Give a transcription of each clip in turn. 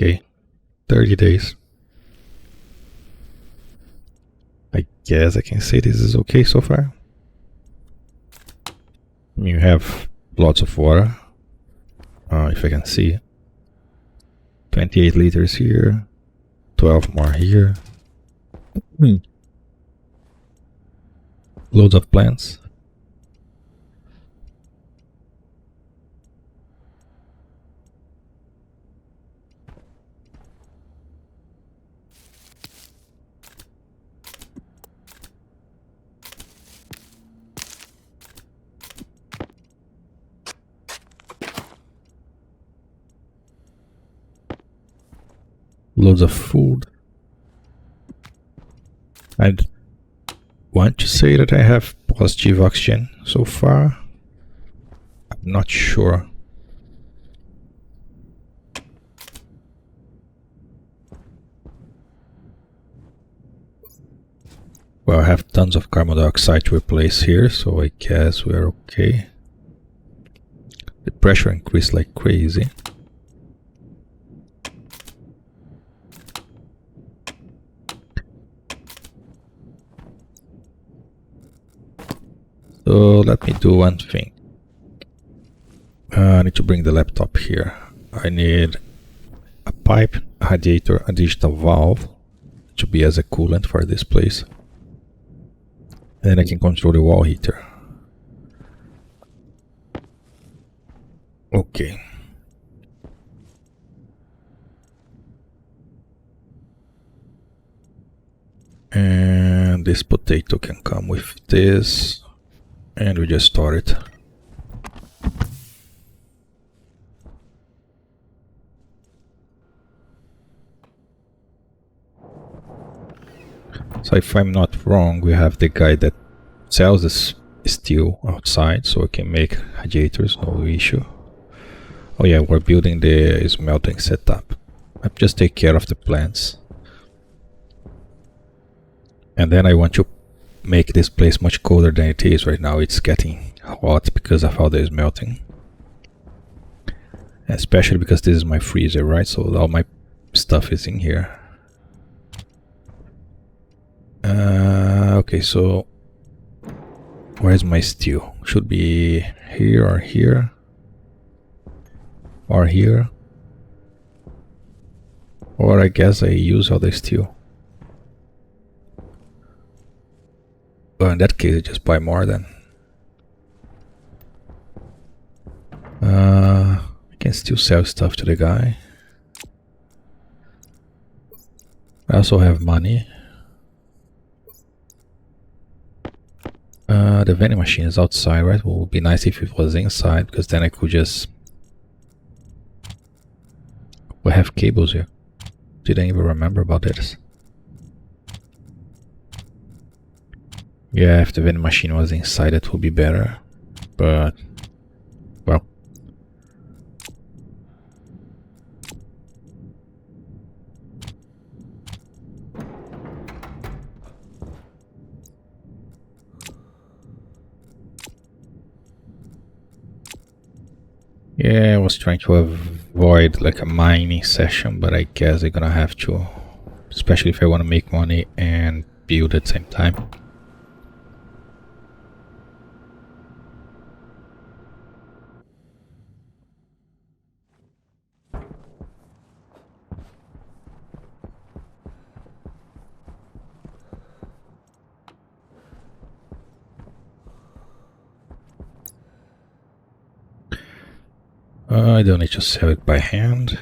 Okay, 30 days. I guess I can say this is okay so far. You have lots of water, if I can see. 28 liters here, 12 more here. Loads of plants. Loads of food. I'd want to say that I have positive oxygen so far. I'm not sure. Well, I have tons of carbon dioxide to replace here, so I guess we're okay. The pressure increased like crazy. So let me do one thing. I need to bring the laptop here. I need a pipe, a radiator, a digital valve to be as a coolant for this place. And then I can control the wall heater. Okay. And this potato can come with this. And we just start it. So if I'm not wrong, we have the guy that sells this steel outside, so I can make radiators, no issue. Oh yeah, we're building the smelting setup. I just take care of the plants. And then I want to make this place much colder than it is right now. It's getting hot because of all the smelting. Especially because this is my freezer, right? So all my stuff is in here. Okay, so where's my steel? Should be here or here or here, or I guess I use all the steel. Well, in that case, I just buy more then. I can still sell stuff to the guy. I also have money. The vending machine is outside, right? Well, it would be nice if it was inside, because then I could just... We have cables here. Didn't even remember about this. Yeah, if the vending machine was inside, it would be better. But... well... yeah, I was trying to avoid like a mining session, but I guess I'm gonna have to. Especially if I want to make money and build at the same time. I don't need to sell it by hand.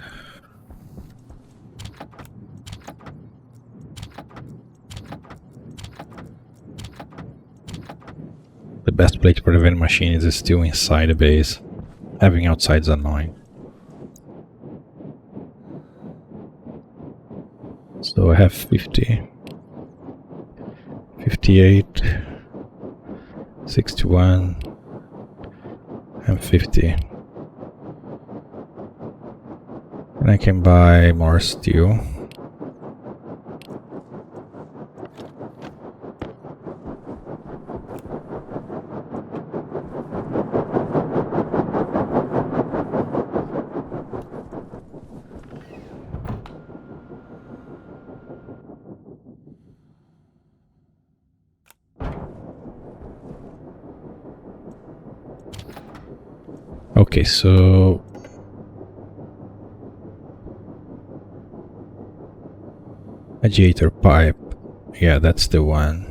The best place for the vending machine is still inside the base. Having outside is annoying. So I have 50, 58, 61, and 50. And I can buy more steel. Okay, so radiator pipe. Yeah, that's the one.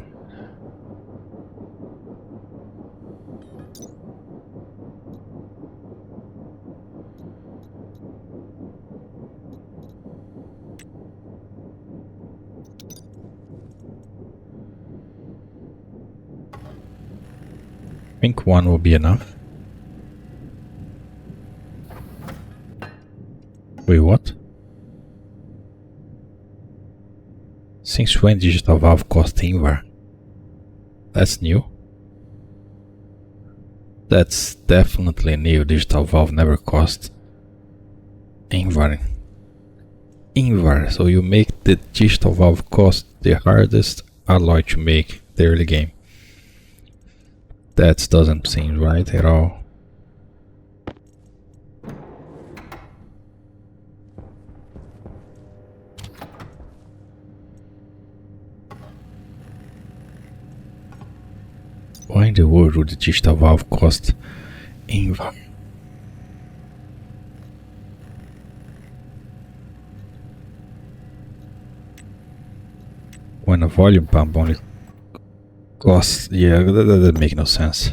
I think one will be enough. Wait, what? Since when digital valve cost invar? That's new. That's definitely new. Digital valve never cost invar. Invar. So you make the digital valve cost the hardest alloy to make the early game. That doesn't seem right at all. Why in the world would the digital valve cost invar? When a volume pump only costs... yeah, that doesn't make no sense.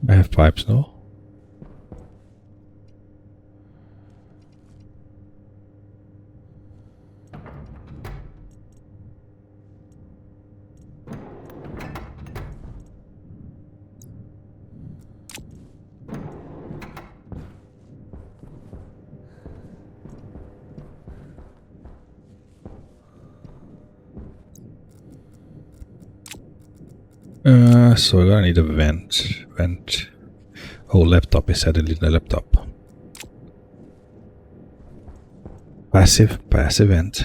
I have pipes, no? So we're gonna need a vent. Oh, laptop, I said I need a laptop. Passive vent.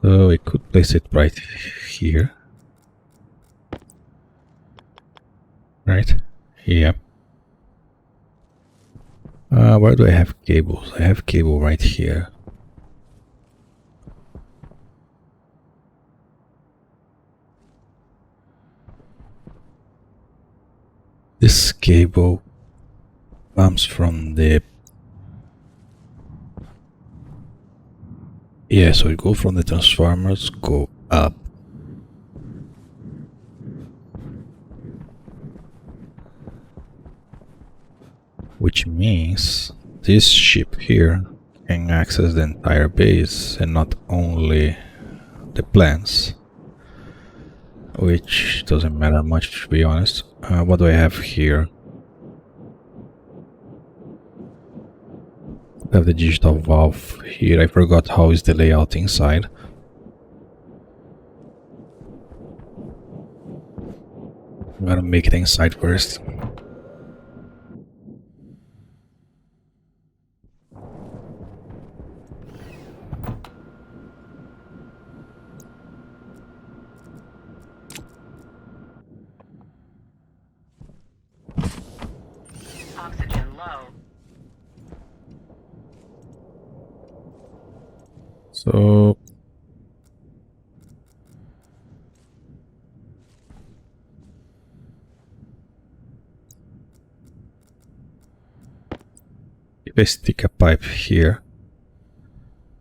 So we could place it right here. Right? Yeah. Where do I have cables? I have cable right here. This cable comes from the... yeah, so we go from the transformers, go up. Which means this ship here can access the entire base and not only the plants. Which doesn't matter much, to be honest. What do I have here? I have the digital valve here. I forgot how is the layout inside. I'm gonna make it inside first. Oxygen low. So if I stick a pipe here,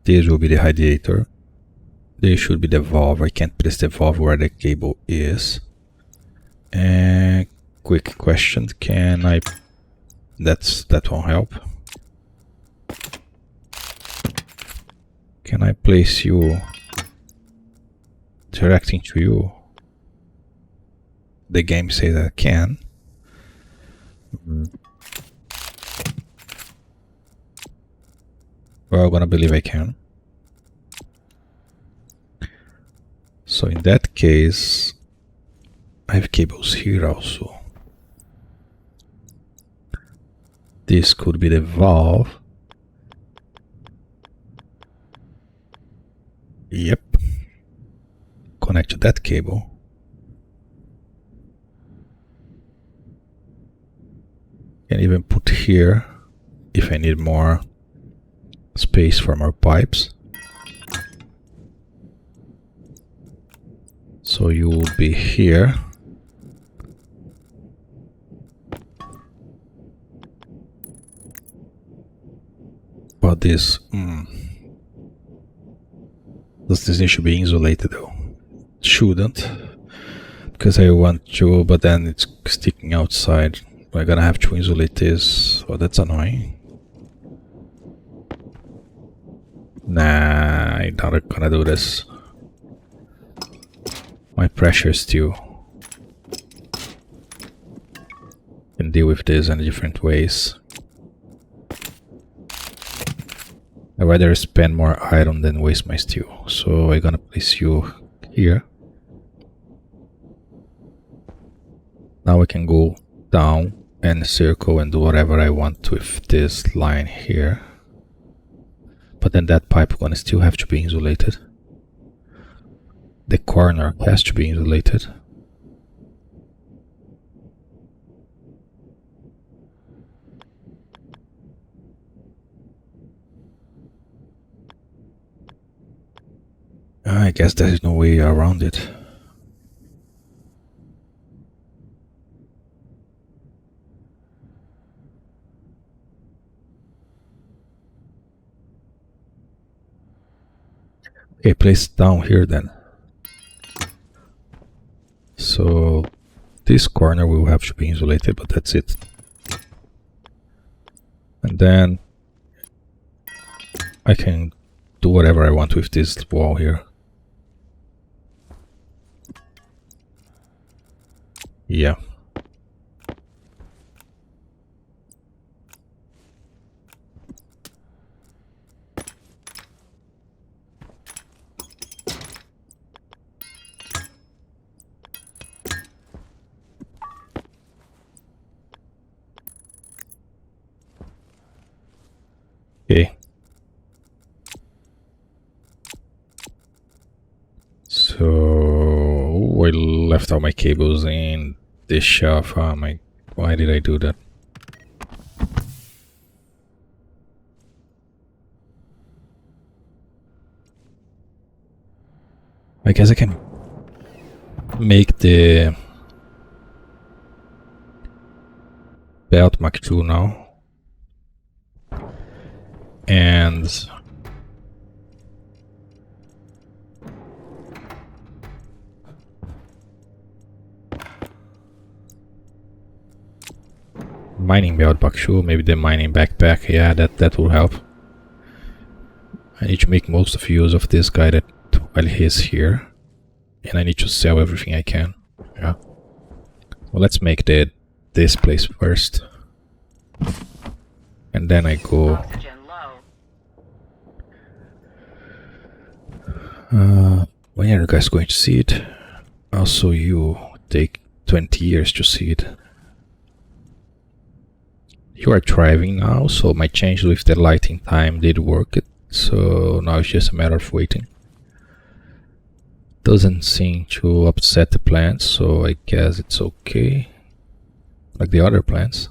this will be the radiator. This should be the valve. I can't place the valve where the cable is. And quick question, can I... that won't help. Can I place you directing to you? The game says I can. Well, I'm gonna believe I can. So in that case, I have cables here also. This could be the valve. Yep. Connect to that cable. Can even put here if I need more space for more pipes. So you will be here. But this does this need to be insulated though? Shouldn't, because I want to, but then it's sticking outside. I'm gonna have to insulate this. Oh, that's annoying. Nah, I'm not gonna do this. My pressure still can deal with this in different ways. I'd rather spend more iron than waste my steel. So I'm gonna place you here. Now I can go down and circle and do whatever I want with this line here. But then that pipe gonna still have to be insulated. The corner has to be insulated. I guess there is no way around it. Okay, place down here then. So this corner will have to be insulated, but that's it. And then I can do whatever I want with this wall here. Yeah. Okay. So I left all my cables in this shelf. Oh my, why did I do that? I guess I can make the belt Mach 2 now. And mining belt Mach 2, maybe the mining backpack, yeah, that will help. I need to make most of use of this guy that while he's here. And I need to sell everything I can. Yeah. Well, let's make this place first. And then I go. Oxygen low. When are you guys going to see it? Also, you take 20 years to see it. You are driving now, so my change with the lighting time did work. So now it's just a matter of waiting. Doesn't seem to upset the plants, so I guess it's okay. Like the other plants.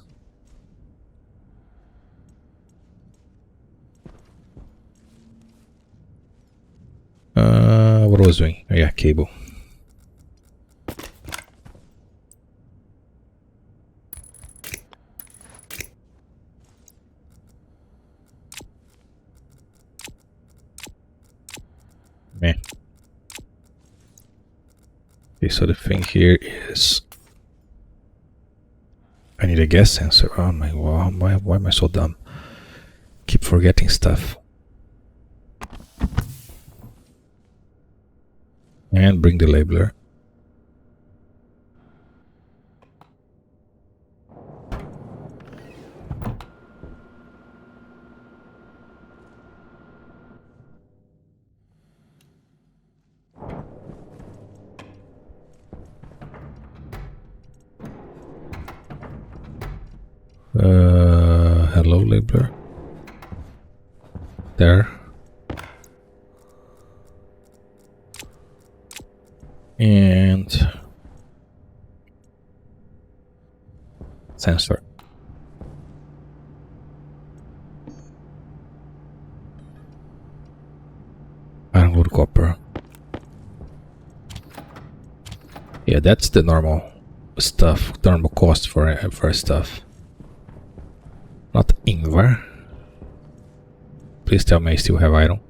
What was I doing? Oh yeah, cable. Meh. Okay, so the thing here is I need a gas sensor. Oh my, why am I so dumb? Keep forgetting stuff. And bring the labeler. Hello, labeler. There. And sensor. Ironwood copper. Yeah, that's the normal stuff, normal cost for stuff. Not Ingvar. Please tell me I still have iron.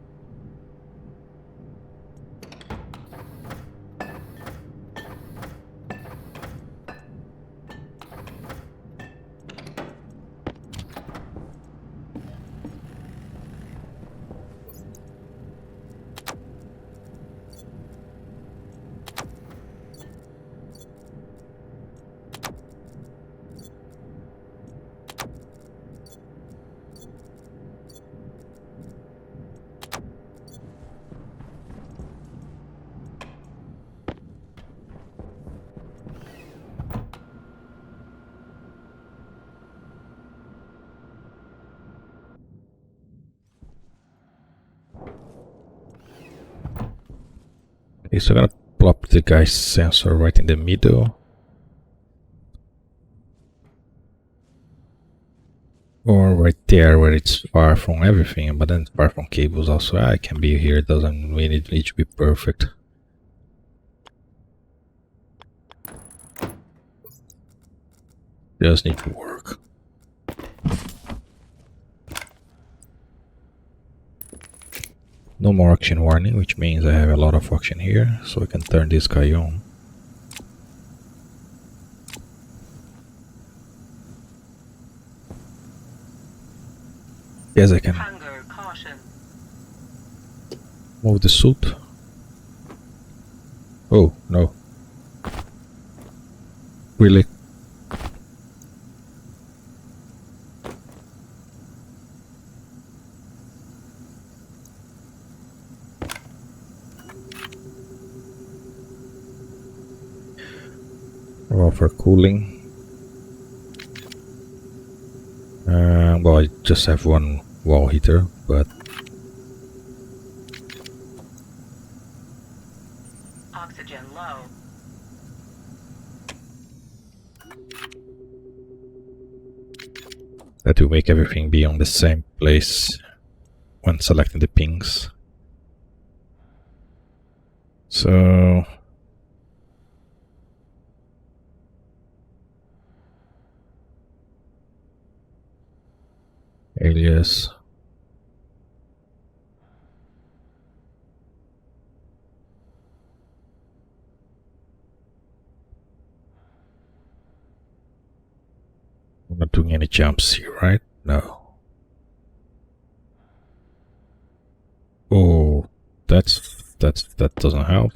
Okay, so I'm gonna plop the guy's sensor right in the middle. Or right there where it's far from everything, but then far from cables also. I can be here, it doesn't really need to be perfect. Just need to work. No more oxygen warning, which means I have a lot of oxygen here, so I can turn this guy on. Yes, I can Hunger caution. move the suit. Oh, no. Really? Well, for cooling. Well, I just have one wall heater, but Oxygen low. that will make everything be on the same place when selecting the pings. So alias. I'm not doing any jumps here, right? No. Oh, that doesn't help.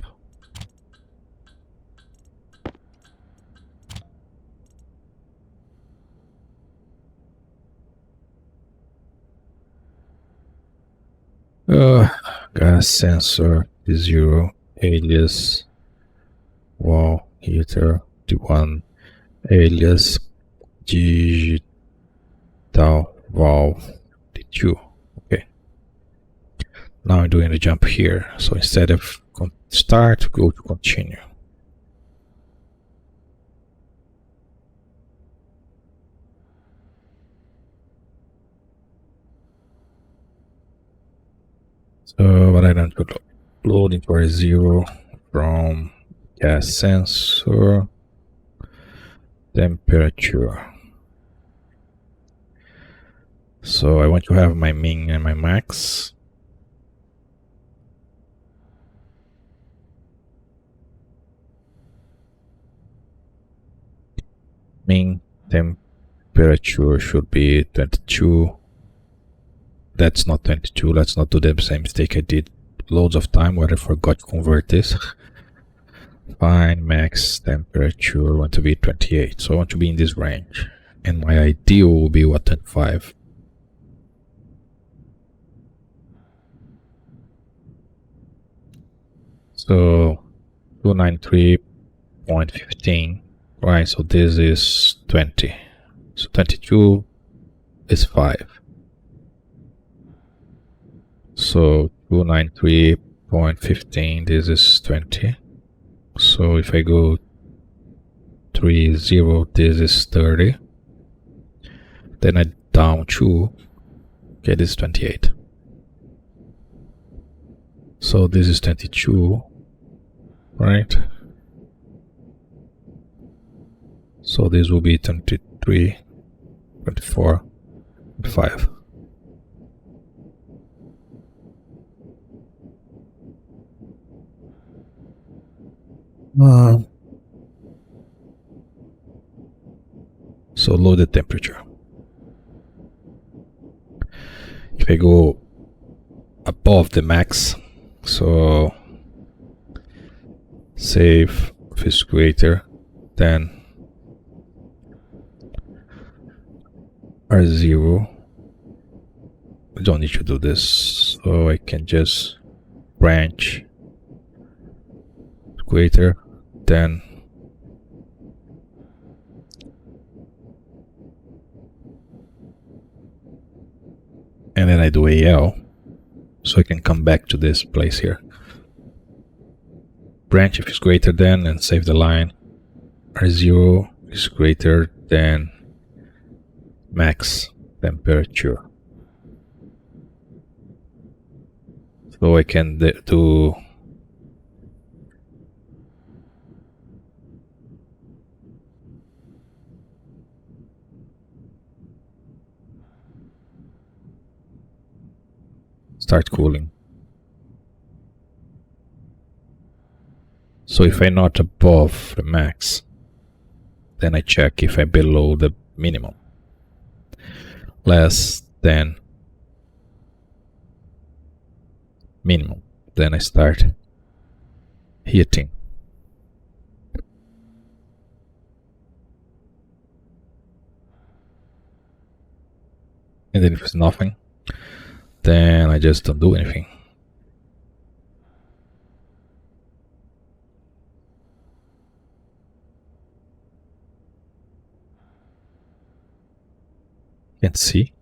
Gas sensor T0 alias wall heater T1 alias digital valve T2. Okay. Now I'm doing the jump here. So instead of start, go to continue. So what I done to load into our 0 from gas sensor temperature. So I want to have my min and my max. Min temperature should be 22. That's not 22. Let's not do the same mistake I did loads of time where I forgot to convert this. Fine, max temperature, I want to be 28. So I want to be in this range. And my ideal will be what, 25. So 293.15. Right, so this is 20. So 22 is 5. So 293.15, this is 20. So if I go 30, this is 30. Then I down 2, okay, this is 28. So this is 22, right? So this will be 23, 24, 25. So load the temperature. If I go above the max, so save if it's greater than R0, I don't need to do this, so I can just branch greater than and then I do AL, so I can come back to this place here. Branch if it's greater than, and save the line. R0 is greater than max temperature. So I can do start cooling. So if I'm not above the max, then I check if I'm below the minimum. Less than minimum, then I start heating. And then if it's nothing, then I just don't do anything. You can see.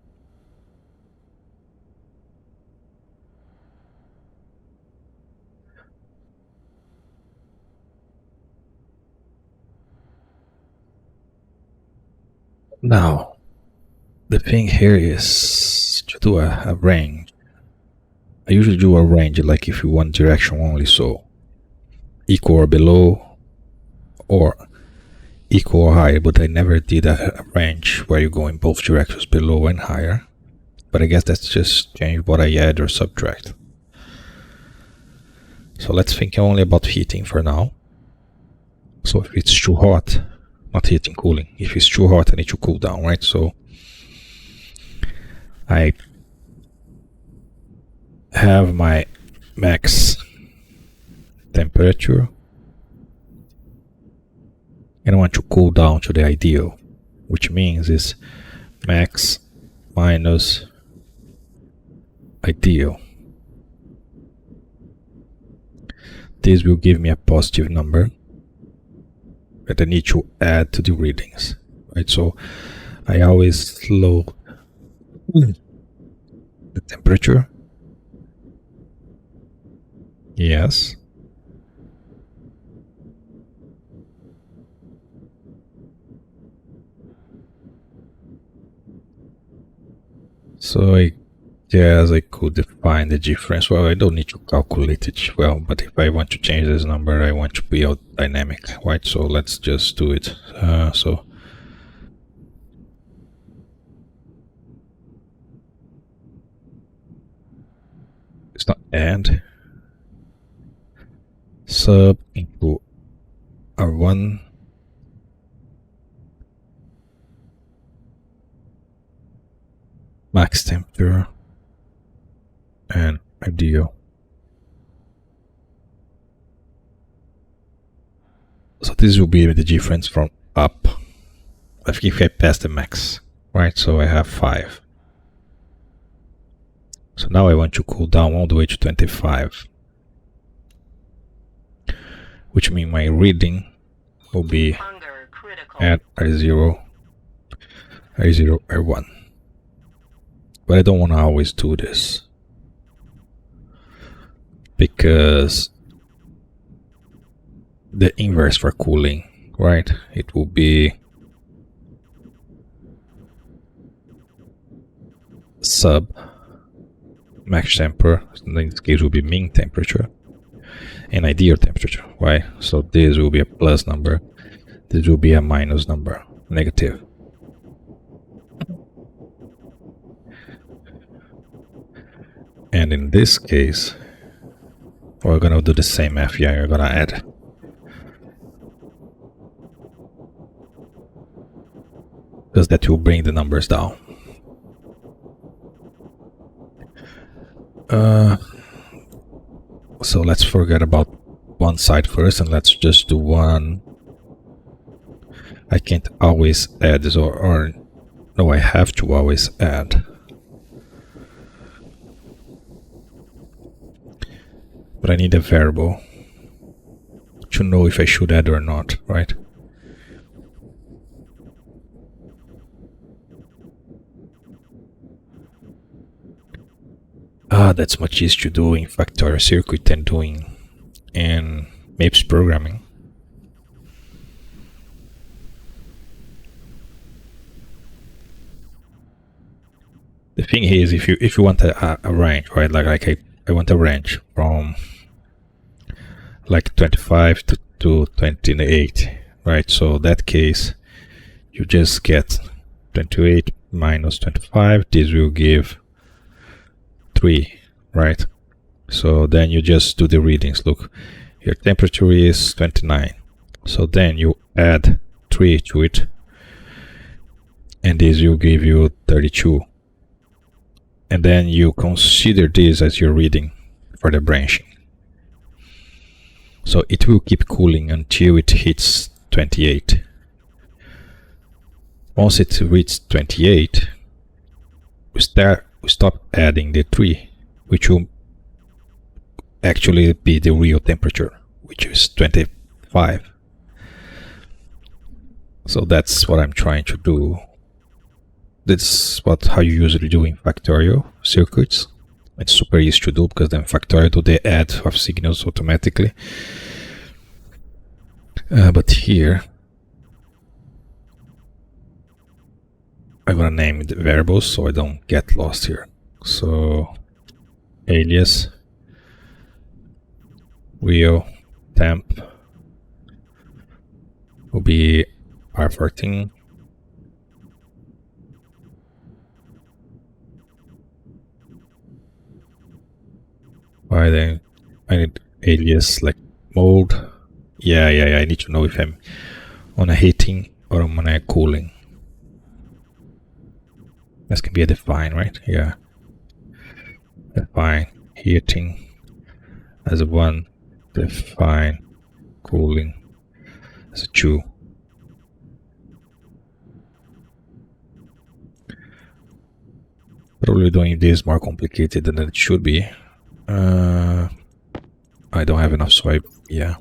Now, the thing here is to do a range. I usually do a range like if you want direction only, so equal or below, or equal or higher, but I never did a range where you go in both directions, below and higher. But I guess that's just change what I add or subtract. So let's think only about heating for now. So if it's too hot, not heating, cooling. If it's too hot, I need to cool down, right? So I have my max temperature and I want to cool down to the ideal, which means is max minus ideal. This will give me a positive number that I need to add to the readings, right? So I always load the temperature. Yes. So I guess I could define the difference. Well, I don't need to calculate it well, but if I want to change this number, I want to be out dynamic, right? So let's just do it. So it's not and sub into R1 max temperature and ideal. So this will be the difference from up. If I pass the max, right? So I have 5. So now I want to cool down all the way to 25, which means my reading will be at R0, R1. But I don't want to always do this, because the inverse for cooling, right? It will be sub max temperature, in this case will be mean temperature, and ideal temperature, right? So this will be a plus number, this will be a minus number, negative. And in this case, we're gonna do the same math. Yeah, you're gonna add. Because that will bring the numbers down. So let's forget about one side first and let's just do one. I can't always add this, or no, I have to always add. But I need a variable to know if I should add or not, right? That's much easier to do in factorial circuit than doing in MAPS programming. The thing here is if you want a range, right? Like I want a range from like 25 to 28, right? So in that case, you just get 28 minus 25. This will give 3, right? So then you just do the readings. Look, your temperature is 29. So then you add 3 to it, and this will give you 32. And then you consider this as your reading for the branching. So it will keep cooling until it hits 28. Once it reaches 28, we stop adding the 3, which will actually be the real temperature, which is 25. So that's what I'm trying to do. That's how you usually do in factorial circuits. It's super easy to do because then factorial do the add of signals automatically. But here I'm gonna name the variables so I don't get lost here. So alias real temp will be R14. Why then I need alias like mode. Yeah, I need to know if I'm on a heating or I'm on a cooling. This can be a define, right? Yeah. Define heating as a 1, define cooling as a 2. Probably doing this more complicated than it should be. I don't have enough swipe. Yeah.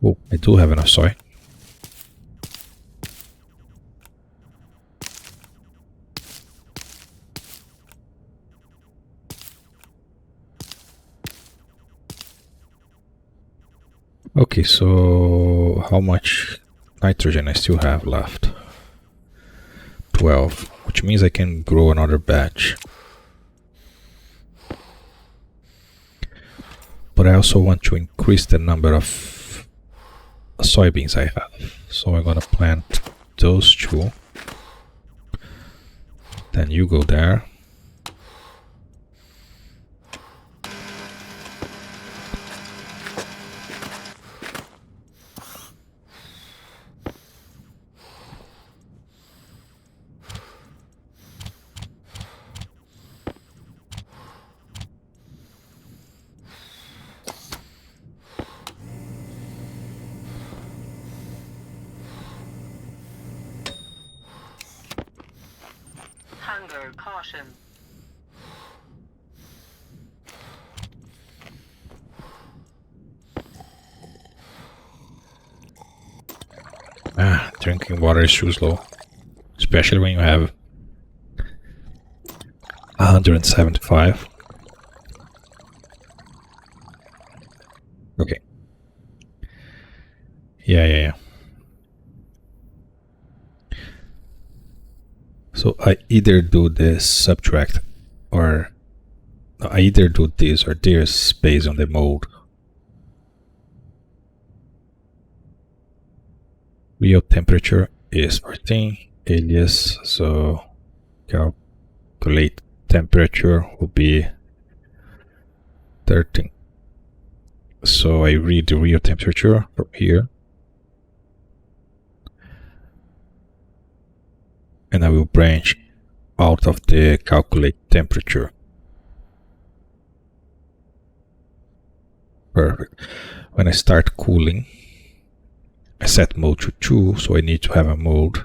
Oh, I do have enough soy. Okay, so how much nitrogen I still have left? 12, which means I can grow another batch. But I also want to increase the number of soybeans I have. So I'm gonna plant those 2. Then you go there. Hunger caution. Drinking water is too slow, especially when you have 175. Yeah. So I either do this subtract, or I either do this or this based on the mode. Real temperature is 14, alias, so calculate temperature will be 13. So I read the real temperature from here, and I will branch out of the calculate temperature. Perfect. When I start cooling, I set mode to 2, so I need to have a mode.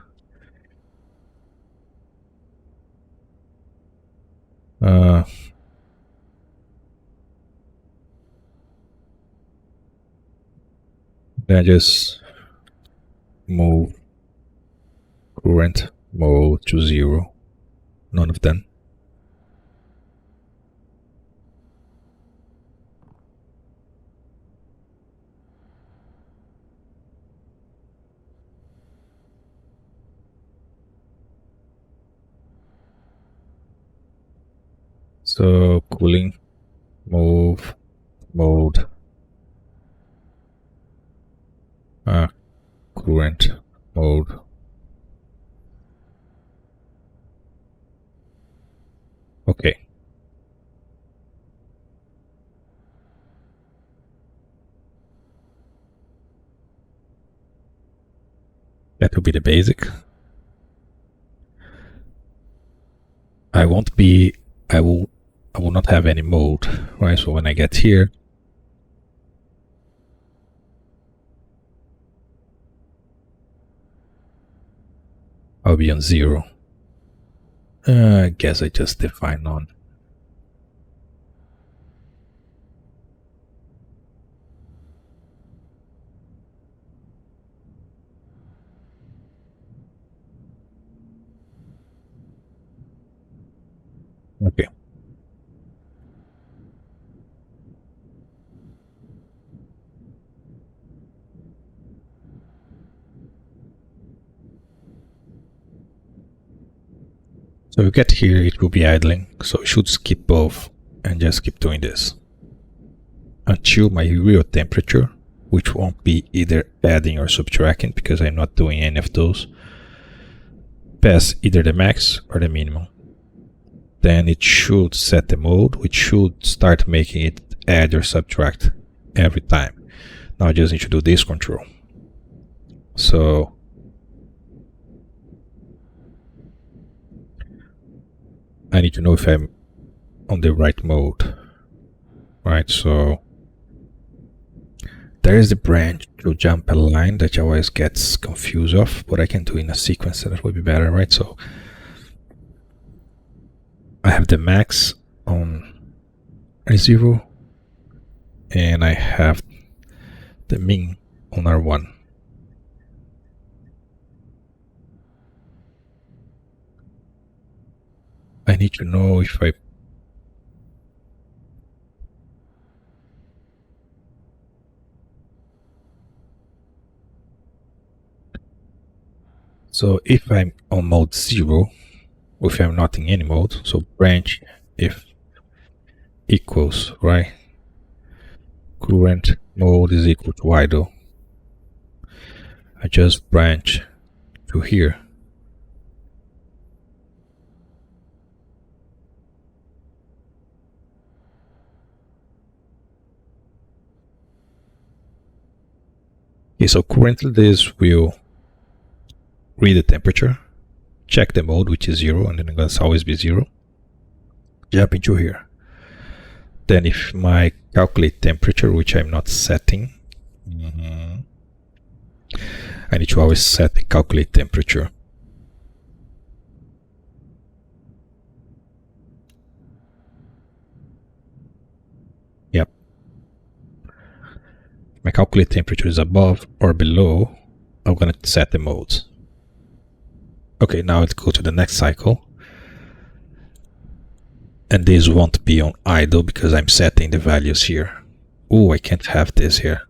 Then just move current mode to 0. None of them. So cooling, move, mode, current mode. Okay. That will be the basic. I will not have any mode, right? So when I get here, I'll be on 0. I guess I just define none. Okay. So you get here, it will be idling, so you should skip both and just keep doing this until my real temperature, which won't be either adding or subtracting because I'm not doing any of those, pass either the max or the minimum. Then it should set the mode, which should start making it add or subtract every time. Now I just need to do this control. So I need to know if I'm on the right mode, right? So there is the branch to jump a line that always gets confused of, but I can do in a sequence, that would be better, right? So I have the max on R0 and I have the min on R1. I need to know if I so if I'm on mode 0, or if I'm not in any mode, so branch if equals, right? Current mode is equal to idle. I just branch to here. Okay, so currently this will read the temperature, check the mode, which is 0, and then it's going to always be 0. Jump into here. Then if my calculate temperature, which I'm not setting, I need to always set the calculate temperature. Yep. My calculate temperature is above or below, I'm going to set the modes. Okay, now let's go to the next cycle. And this won't be on idle because I'm setting the values here. Oh, I can't have this here.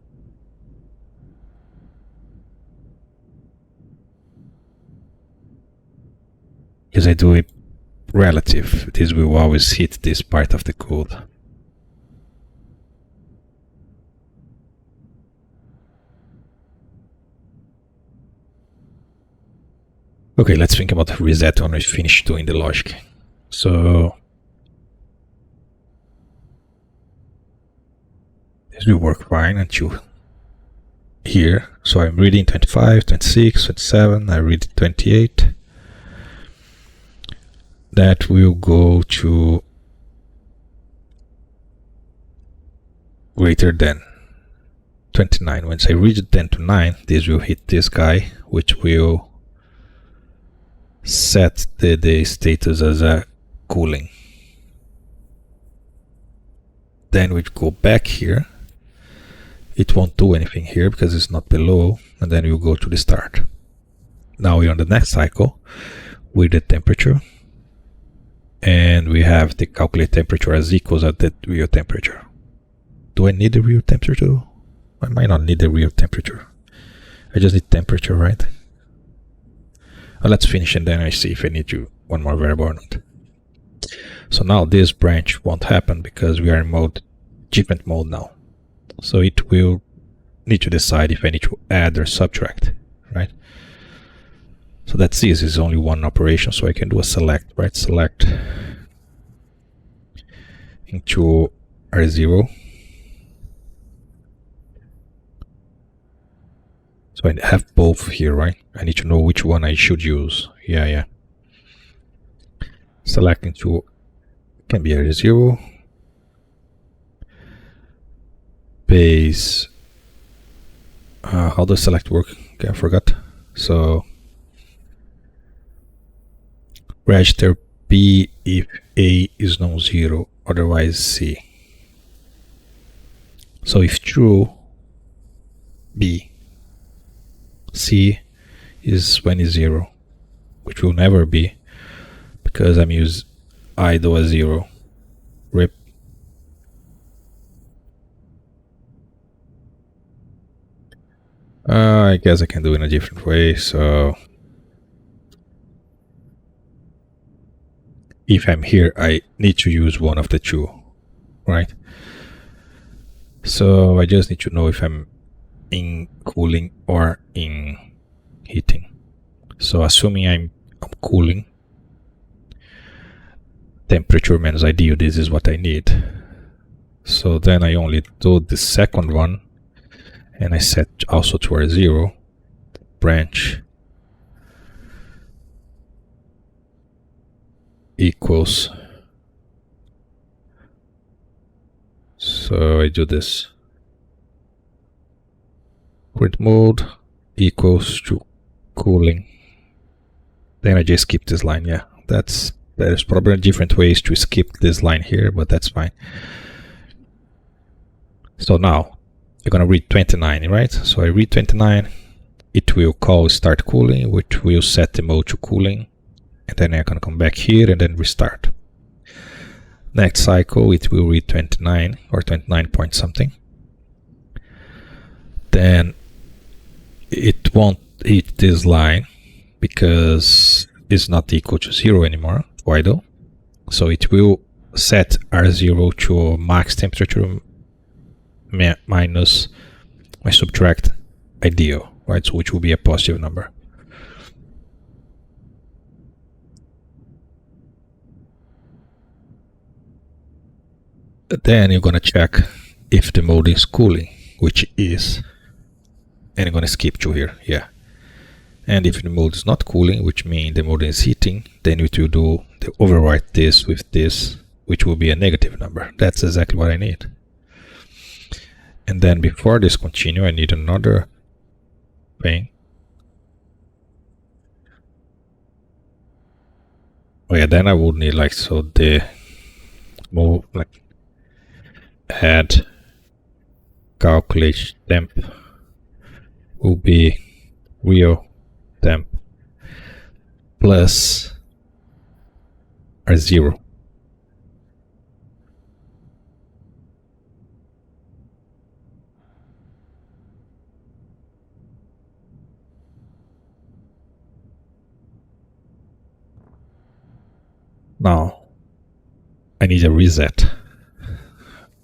Because I do it relative, this will always hit this part of the code. Okay, let's think about reset when we finish doing the logic. So this will work fine until here. So I'm reading 25, 26, 27, I read 28. That will go to greater than 29. Once I read 10 to 9, this will hit this guy, which will set the status as a cooling. Then we go back here. It won't do anything here because it's not below, and then we'll go to the start. Now we're on the next cycle with the temperature, and we have the calculate temperature as equals at the real temperature. Do I need the real temperature? I might not need the real temperature. I just need temperature, right? Let's finish and then I see if I need one more variable or not. So now this branch won't happen because we are in mode, different mode now. So it will need to decide if I need to add or subtract, right? So that's this is only one operation, so I can do a select, right? Select into R0. So I have both here, right? I need to know which one I should use. Yeah. Select into, can be R0. Base, how does select work? Okay, I forgot. So register B if A is non-zero, otherwise C. So if true, B. C is when is 0, which will never be because I'm use idle as 0. Rip. I guess I can do it in a different way. So if I'm here, I need to use one of the two, right? So I just need to know if I'm in cooling or in heating. So assuming I'm cooling, temperature minus ideal, this is what I need. So then I only do the second one, and I set also to R0 branch equals. So I do this. Current mode equals to cooling. Then I just skip this line. Yeah, there's probably different ways to skip this line here, but that's fine. So now I'm gonna read 29, right? So I read 29. It will call start cooling, which will set the mode to cooling, and then I'm gonna come back here and then restart. Next cycle, it will read 29 or 29 point something. Then it won't hit this line because it's not equal to 0 anymore, idle. So it will set R0 to max temperature minus my subtract ideal, right? So which will be a positive number. Then you're gonna check if the mode is cooling, which is, and I'm gonna skip to here, yeah. And if the mode is not cooling, which means the mode is heating, then it will do the overwrite this with this, which will be a negative number. That's exactly what I need. And then before this continue, I need another thing. Oh yeah, then I would need like, so the move, like add calculate temp will be real temp plus R0. Now I need a reset.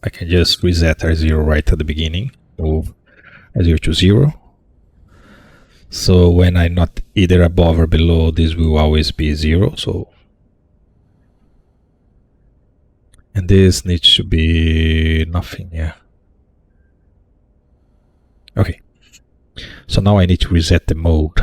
I can just reset R0 right at the beginning, move R0 to 0. So when I'm not either above or below, this will always be 0. So, and this needs to be nothing, yeah. Okay. So now I need to reset the mode.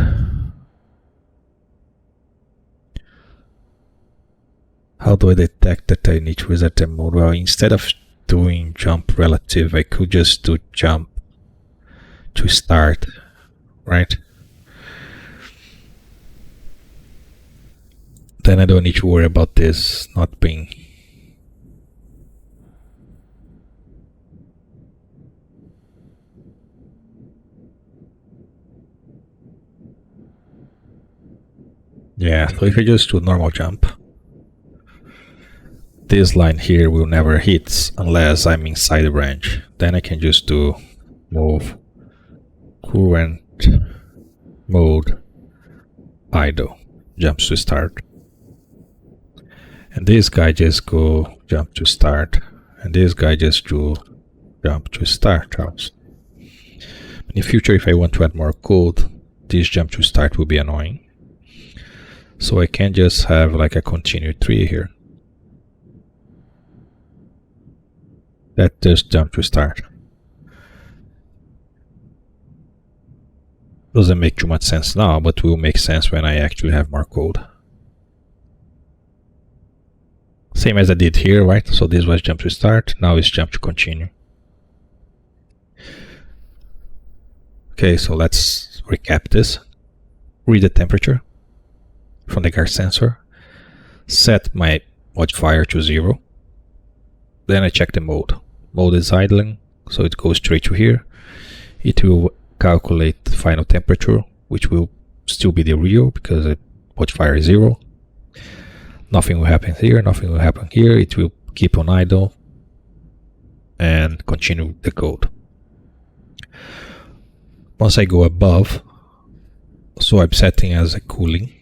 How do I detect that I need to reset the mode? Well, instead of doing jump relative, I could just do jump to start, right? Then I don't need to worry about this not being. Yeah, so if I just do normal jump, this line here will never hit unless I'm inside the range. Then I can just do move current mode idle, jumps to start. And this guy just go jump to start, and this guy just do jump to start also. In the future, if I want to add more code, this jump to start will be annoying. So I can just have like a continued tree here. That just jump to start. Doesn't make too much sense now, but will make sense when I actually have more code. Same as I did here, right? So this was jump to start, now it's jump to continue. Okay, so let's recap this. Read the temperature from the gas sensor, set my modifier to 0, then I check the mode. Mode is idling, so it goes straight to here. It will calculate the final temperature, which will still be the real because the modifier is 0. Nothing will happen here, nothing will happen here. It will keep on idle and continue the code. Once I go above, so I'm setting as a cooling,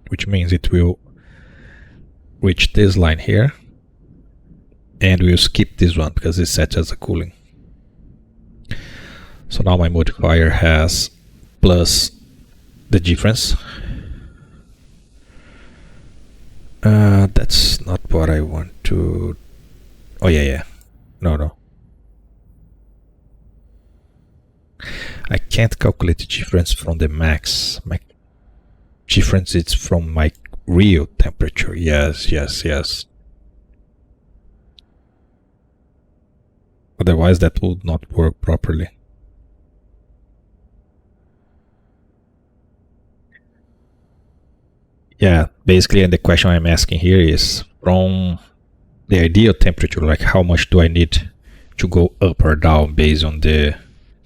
which means it will reach this line here and we'll skip this one because it's set as a cooling. So now my modifier has plus the difference. That's not what I want to. Oh yeah. No. I can't calculate the difference from the max. My difference is from my real temperature. Yes. Otherwise that would not work properly. Yeah, basically, and the question I'm asking here is from the ideal temperature, like how much do I need to go up or down based on the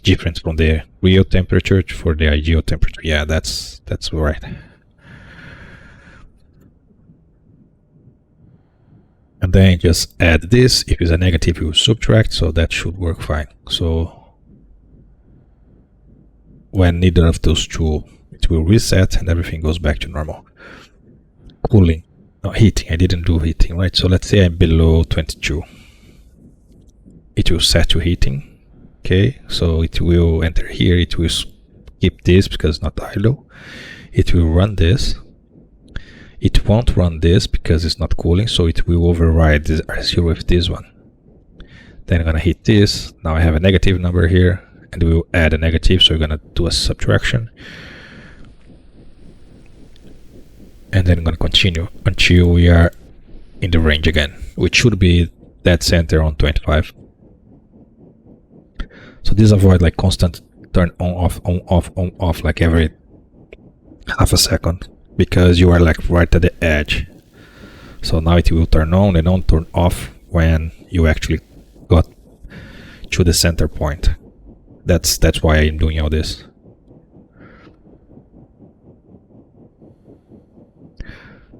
difference from the real temperature for the ideal temperature. Yeah, that's right. And then just add this. If it's a negative, you will subtract, so that should work fine. So when neither of those two, it will reset and everything goes back to normal. Cooling, no, heating. I didn't do heating, right? So let's say I'm below 22. It will set to heating. Okay, so it will enter here. It will skip this because it's not idle. It will run this. It won't run this because it's not cooling, so it will override this R0 with this one. Then I'm gonna hit this. Now I have a negative number here, and we will add a negative, so we're gonna do a subtraction. And then I'm gonna continue until we are in the range again, which should be dead center on 25. So this avoid like constant turn on off like every half a second, because you are like right at the edge. So now it will turn on and don't turn off when you actually got to the center point. That's why I'm doing all this.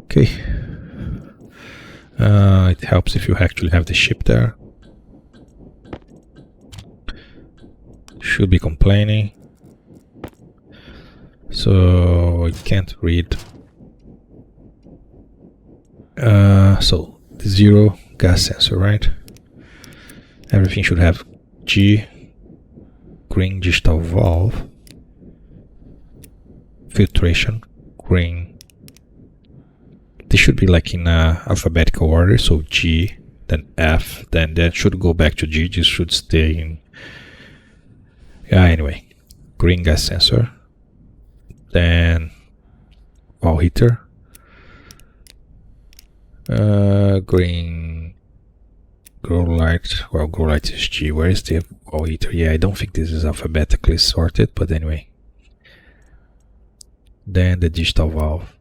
Okay. It helps if you actually have the ship there. Should be complaining. So I can't read. So zero gas sensor, right? Everything should have G, green digital valve, filtration, green. They should be like in alphabetical order, so G, then F, then that should go back to G. This should stay in. Yeah, anyway, green gas sensor, then wall heater, green grow light. Well, grow light is G. Where is the wall heater? Yeah, I don't think this is alphabetically sorted, but anyway. Then the digital valve,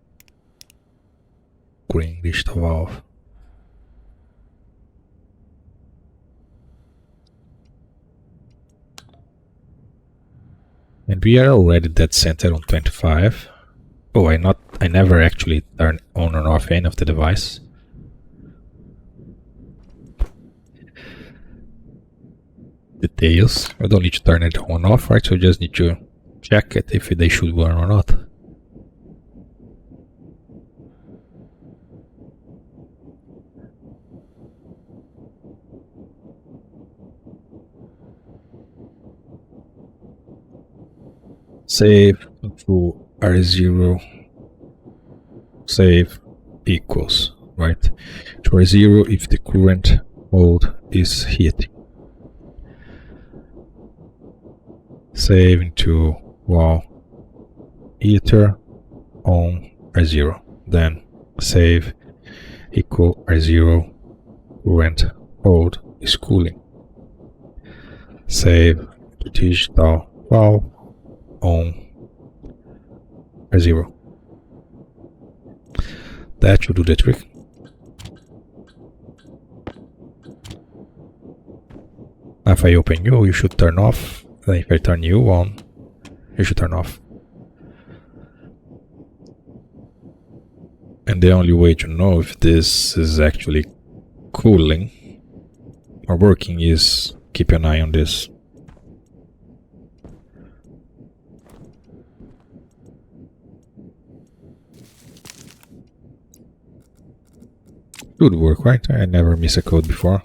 green digital valve. And we are already dead center on 25. Oh, I never actually turn on or off any of the device. Details. I don't need to turn it on or off, right? So I just need to check it if they should burn or not. Save to R0. Save equals, right? To R0 if the current mode is heating. Save into wall heater on R0. Then save equal R0 current mode is cooling. Save to digital valve on R0. That should do the trick. If I open you should turn off. Then if I turn you on, you should turn off. And the only way to know if this is actually cooling or working is keep an eye on this. Should work, right? I never miss a code before.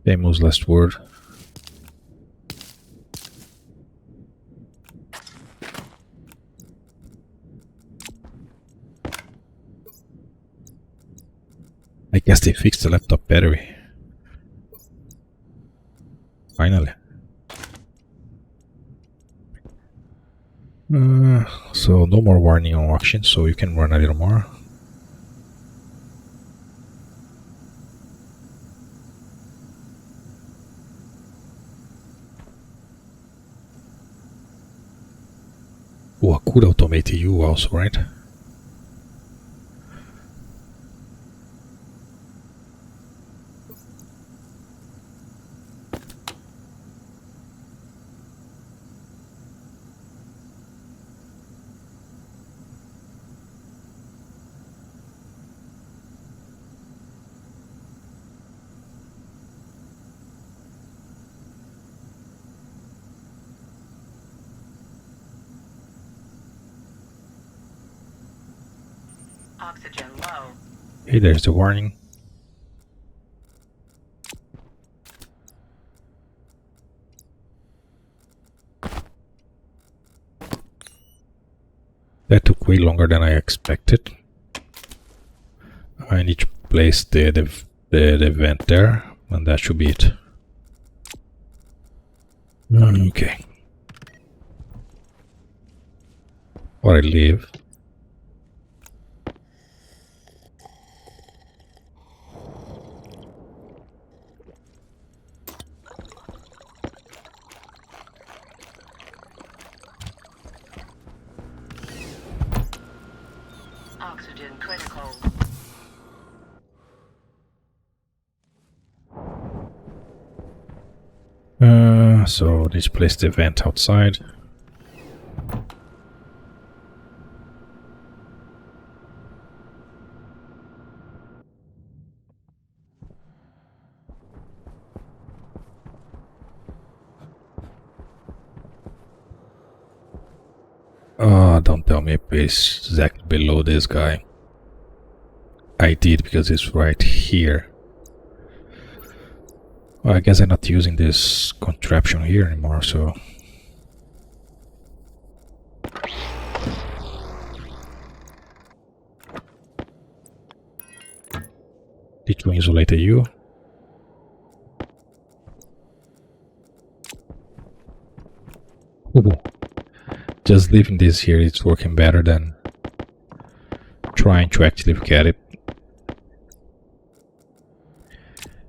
Famous last word. I guess they fixed the laptop battery. Finally. So no more warning on auction, so you can run a little more. Oh, I could automate you also, right? Oxygen low. Hey, there's the warning. That took way longer than I expected. I need to place the vent there, and that should be it. Okay. Or I leave. Oxygen critical. So let's place the vent outside. Don't tell me it's exactly below this guy. I did because it's right here. Well, I guess I'm not using this contraption here anymore, so... Did we insulate you? Ooh. Just leaving this here, it's working better than trying to actually get it.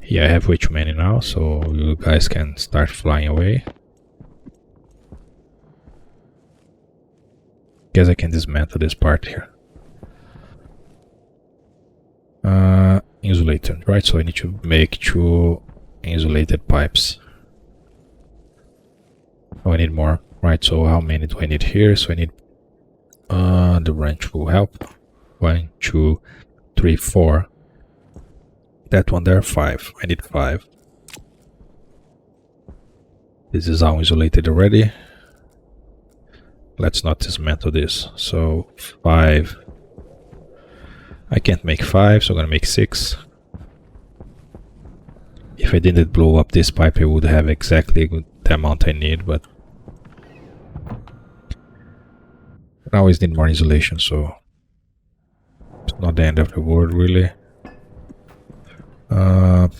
Yeah, I have way too many now, so you guys can start flying away. Guess I can dismantle this part here. Insulated, right? So I need to make 2 insulated pipes. Oh, I need more, right? So how many do I need here? So I need the wrench will help. 1, 2, 3, 4. That one there, 5. I need 5. This is all insulated already. Let's not dismantle this. So 5. I can't make 5, so I'm gonna make 6. If I didn't blow up this pipe, I would have exactly the amount I need, but I always need more insulation, so it's not the end of the world, really. Do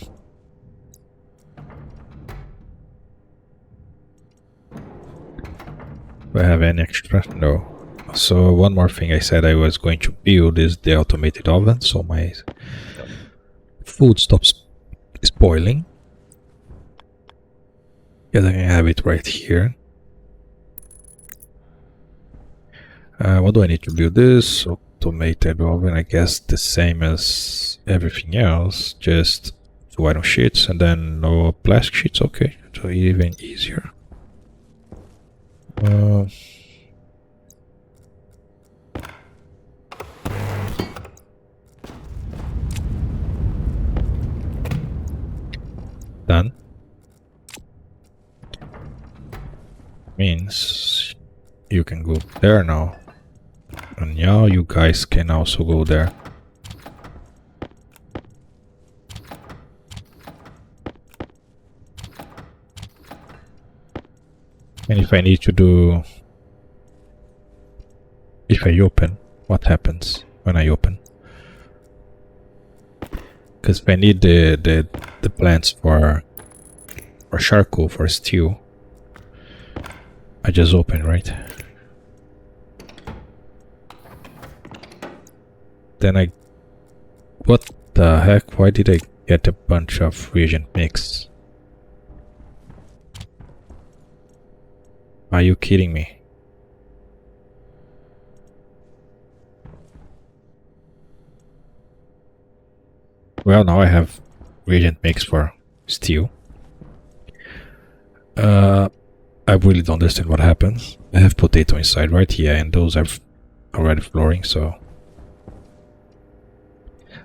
I have any extra? No. So one more thing I said I was going to build is the automated oven, so my food stops spoiling. Yes, I can have it right here. What do I need to build? This automated oven, I guess the same as everything else, just 2 iron sheets and then no plastic sheets. Okay, so even easier. Done. Means you can go there now. And now you guys can also go there. And if I need to do... If I open, what happens when I open? Because if I need the plants for charcoal, for steel, I just open, right? Then I... What the heck? Why did I get a bunch of reagent mix? Are you kidding me? Well, now I have reagent mix for steel. I really don't understand what happens. I have potato inside, right? Yeah, and those are already flooring, so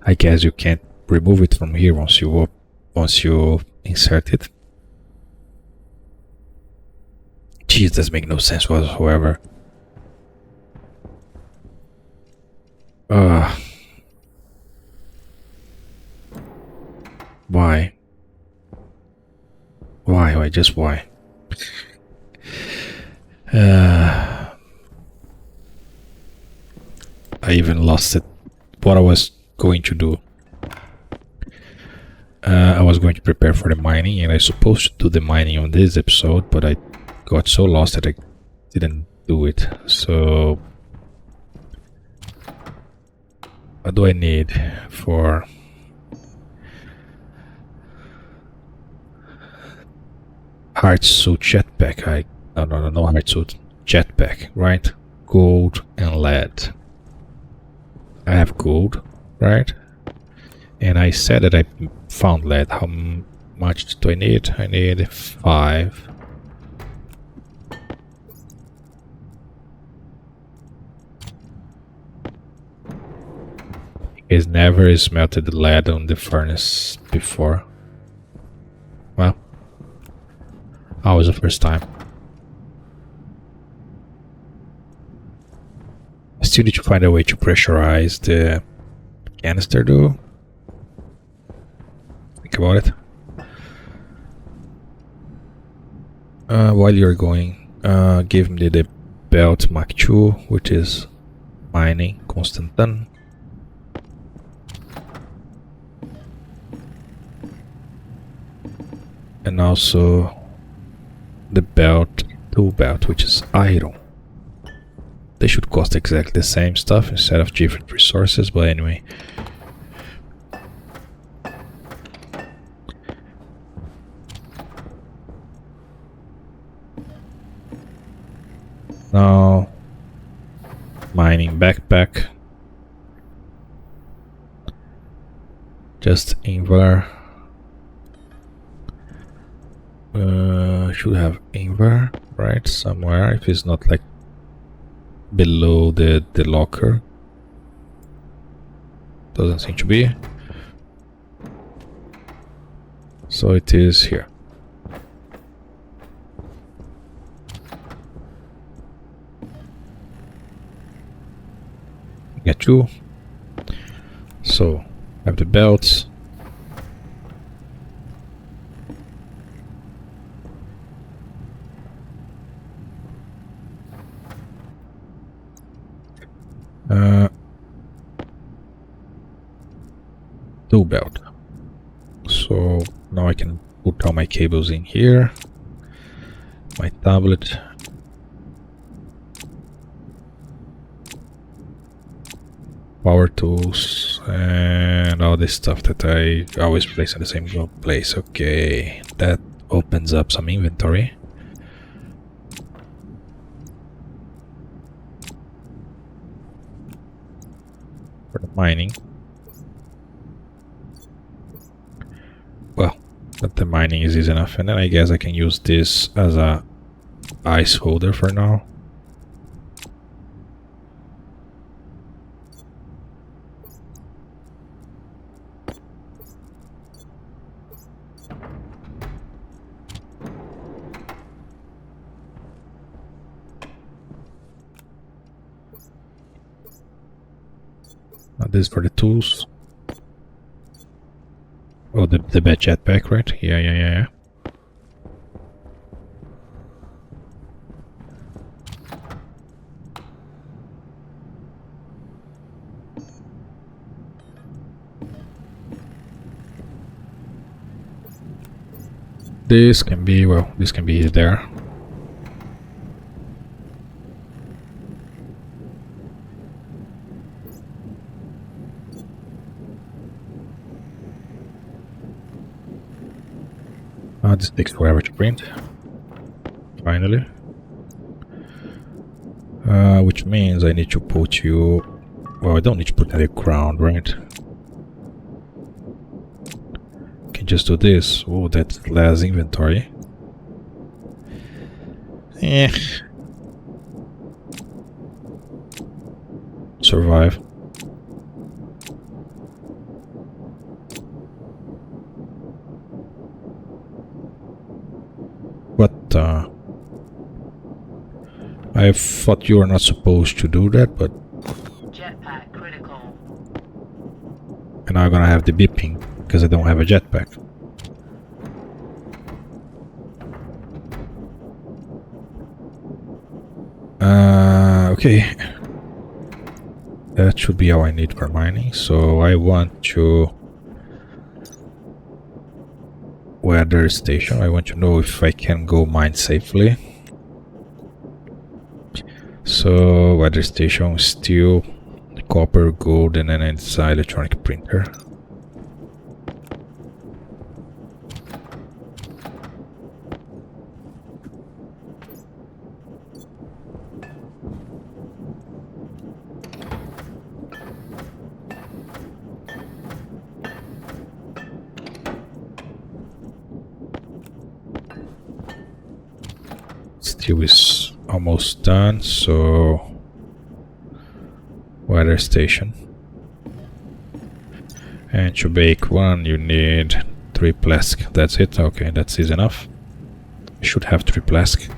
I guess you can't remove it from here once you insert it. Jeez, does make no sense whatsoever. Why? Why? Just why? I even lost it. What I was going to do. I was going to prepare for the mining, and I was supposed to do the mining on this episode, but I got so lost that I didn't do it. So, what do I need for... Hard suit jetpack? No hard suit jetpack, right? Gold and lead. I have gold, right? And I said that I found lead. How much do I need? I need 5. It's never smelted lead on the furnace before. Well, always the first time. still need to find a way to pressurize the canister though. Think about it. While you're going, give me the belt Mach 2, which is mining constant ton. And also the belt, tool belt, which is iron. They should cost exactly the same stuff instead of different resources, but anyway. Now, mining backpack. Just invar. Should have invar, right? Somewhere, if it's not like below the locker. Doesn't seem to be. So it is here. Get two. So have the belts. Tool belt. So now I can put all my cables in here. My tablet. Power tools and all this stuff that I always place in the same place. Okay, that opens up some inventory. For the mining. Well, but the mining is easy enough, and then I guess I can use this as a ice holder for now. This is for the tools. Oh, the bad jetpack, right? Yeah. This can be, well, this can be there. This takes forever to print. Finally. Which means I need to put you... Well, I don't need to put any ground, right? Can just do this. Oh, that's less inventory. Survive. But I thought you were not supposed to do that, but Jetpack critical. and now I'm gonna have the beeping because I don't have a jetpack. Okay. That should be all I need for mining. So I want to weather station. I want to know if I can go mine safely. So weather station, steel, copper, gold, and then it's an electronic printer. Steel is almost done, so weather station. And to bake one you need 3 plask. That's it. Okay, that's easy enough. I should have 3 plask.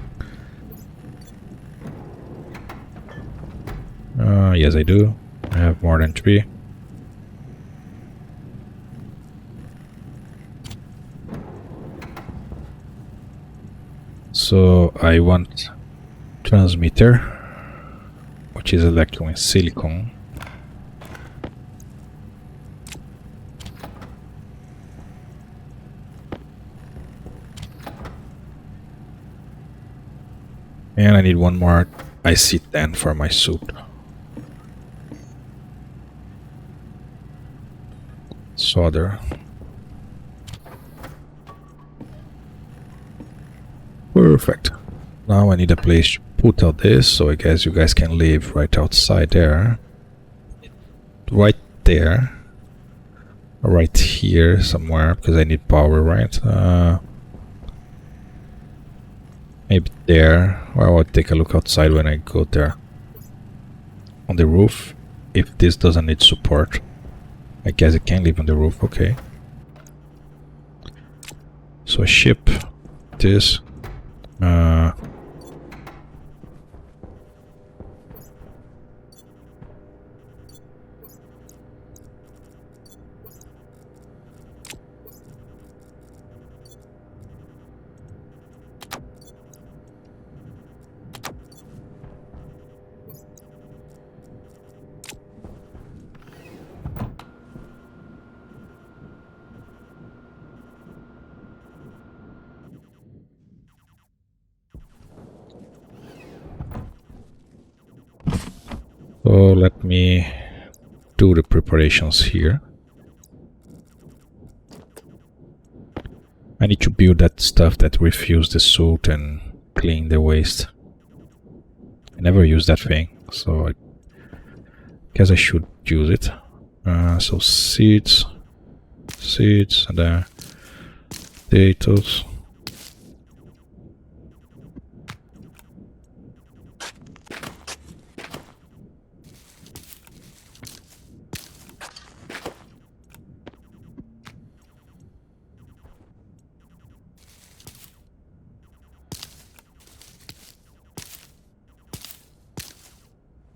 Yes, I do. I have more than 3. So I want transmitter, which is electron and silicon. And I need one more IC10 for my suit. Solder. Perfect. Now I need a place to put out this, so I guess you guys can live right outside there. Right there. Right here somewhere, because I need power, right? Maybe there. Well, I'll take a look outside when I go there. On the roof, if this doesn't need support. I guess it can live on the roof, okay. So I ship this. So let me do the preparations here. I need to build that stuff that refills the suit and clean the waste. I never use that thing, so I guess I should use it. So seeds, and then potatoes.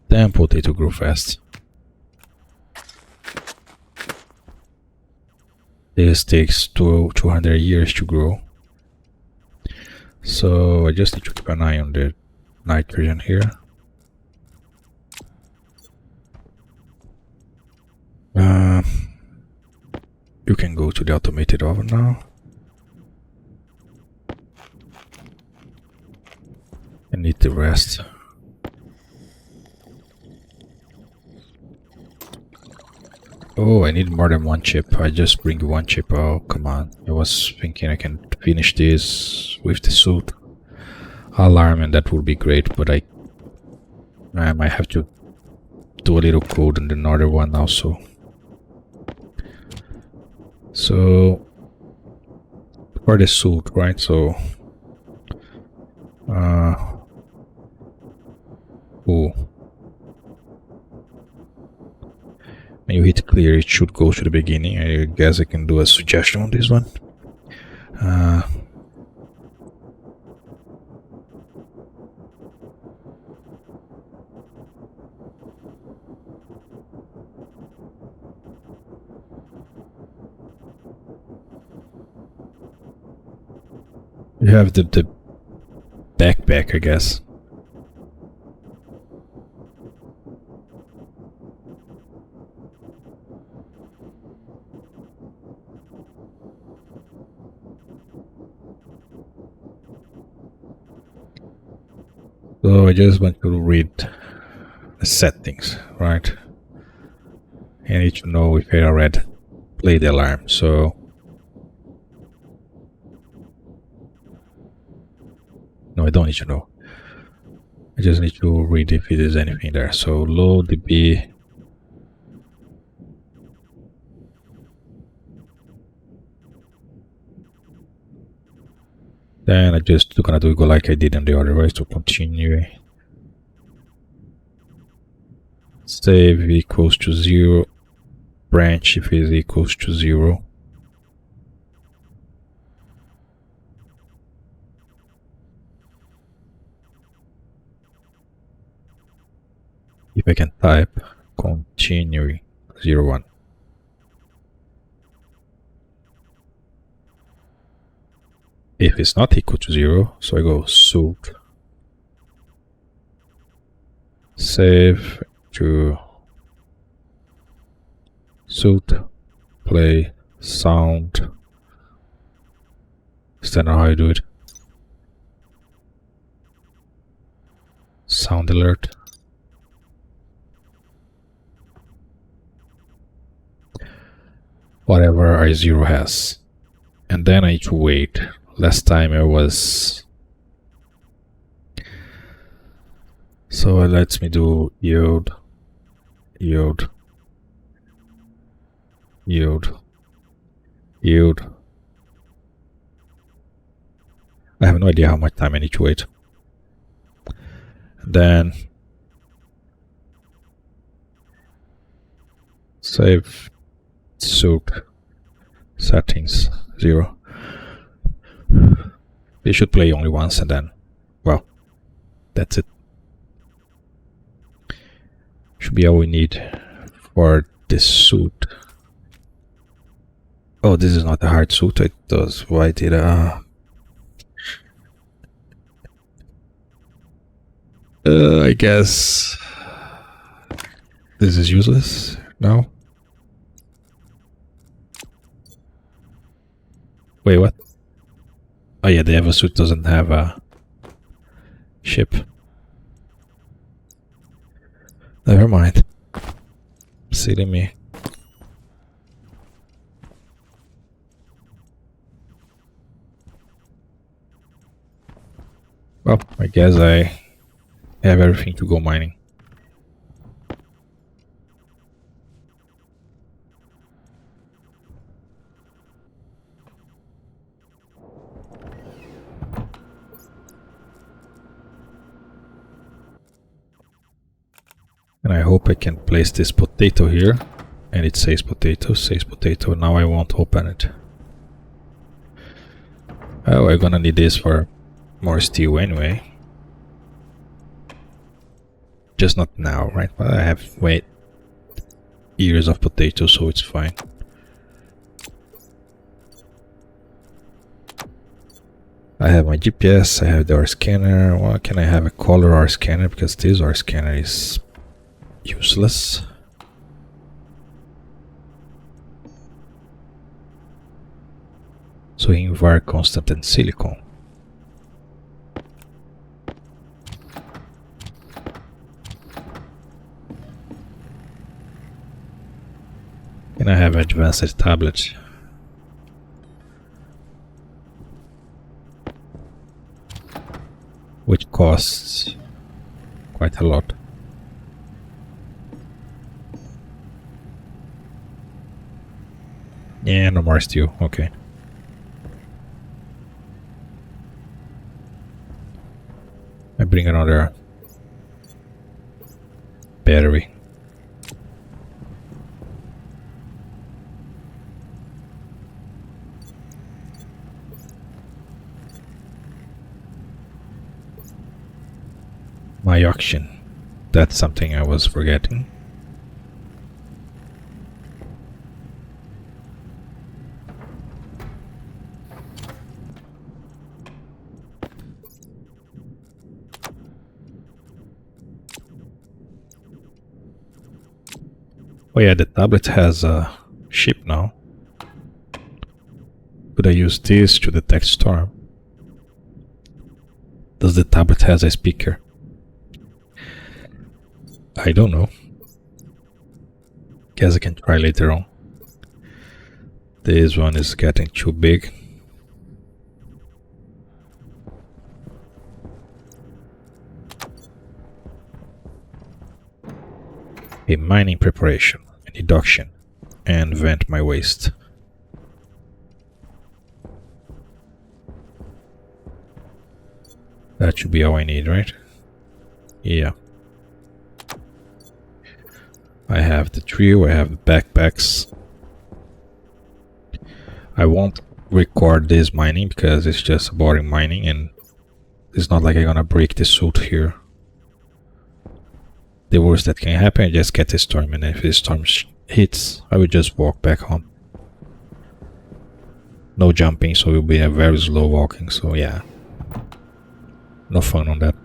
Damn, potato grow fast. This takes 200 years to grow. So I just need to keep an eye on the nitrogen here. You can go to the automated oven now. And eat the rest. Oh, I need more than one chip. I just bring one chip. Oh, come on. I was thinking I can finish this with the suit alarm and that would be great, but I might have to do a little code on another one also. So, for the suit, right? So, when you hit clear, it should go to the beginning. I guess I can do a suggestion on this one. You have the backpack, I guess. So I just want to read the settings, right? I need to know if I already played the alarm, so no, I don't need to know. I just need to read if it is anything there. So low dB. Then I just gonna do go like I did on the other way, so continue. Save equals to 0. Branch if it is equals to 0. If I can type continuing 01. If it's not equal to 0, so I go suit save to suit play sound. Is that not how I do it? Sound alert. Whatever I0 has. And then I need to wait. Last time I was... So it lets me do yield, yield, yield, yield. I have no idea how much time I need to wait. And then save suit settings 0. They should play only once and then, well, that's it. Should be all we need for this suit. Oh, this is not a hard suit. It does. Why did I guess this is useless now. Wait, what? Oh yeah, the Eva suit doesn't have a ship. Never mind. Silly me. Well, I guess I have everything to go mining. And I hope I can place this potato here. And it says potato, Now I won't open it. Oh, we're gonna need this for more steel anyway. Just not now, right? But I have years of potatoes, so it's fine. I have my GPS, I have the R scanner. Well, can I have a color R scanner? Because this R scanner is useless. So invar constant and silicon. And I have advanced tablet. Which costs quite a lot. Yeah, no more steel. Okay. I bring another battery. My auction. That's something I was forgetting. Oh yeah, the tablet has a ship now. Could I use this to detect storm? Does the tablet has a speaker? I don't know. Guess I can try later on. This one is getting too big. A mining preparation, an induction, and vent my waste. That should be all I need, right? Yeah. I have the trio, I have the backpacks. I won't record this mining because it's just boring mining and it's not like I'm gonna break the suit here. the worst that can happen, I just get a storm, and if the storm hits, I will just walk back home. No jumping, so it will be a very slow walking, so yeah. No fun on that.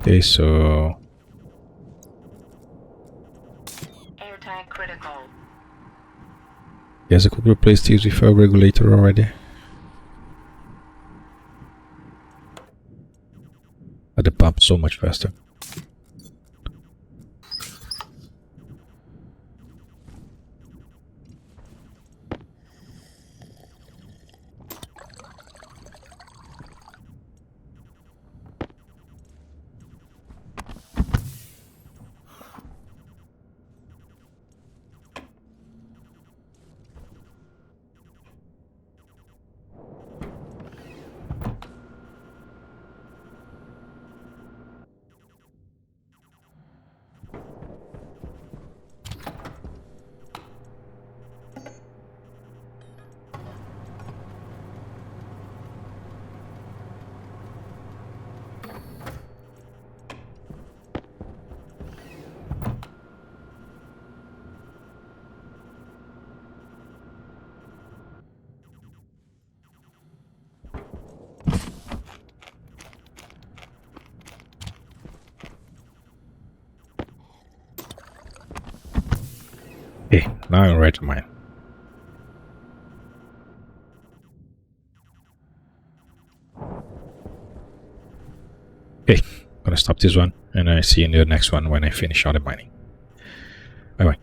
Okay, so Airtime critical. guess I could replace these with a regulator already. But the pump so much faster. Okay, now I'm ready to mine. Okay, gonna stop this one, and I see you in the next one when I finish all the mining. Bye bye.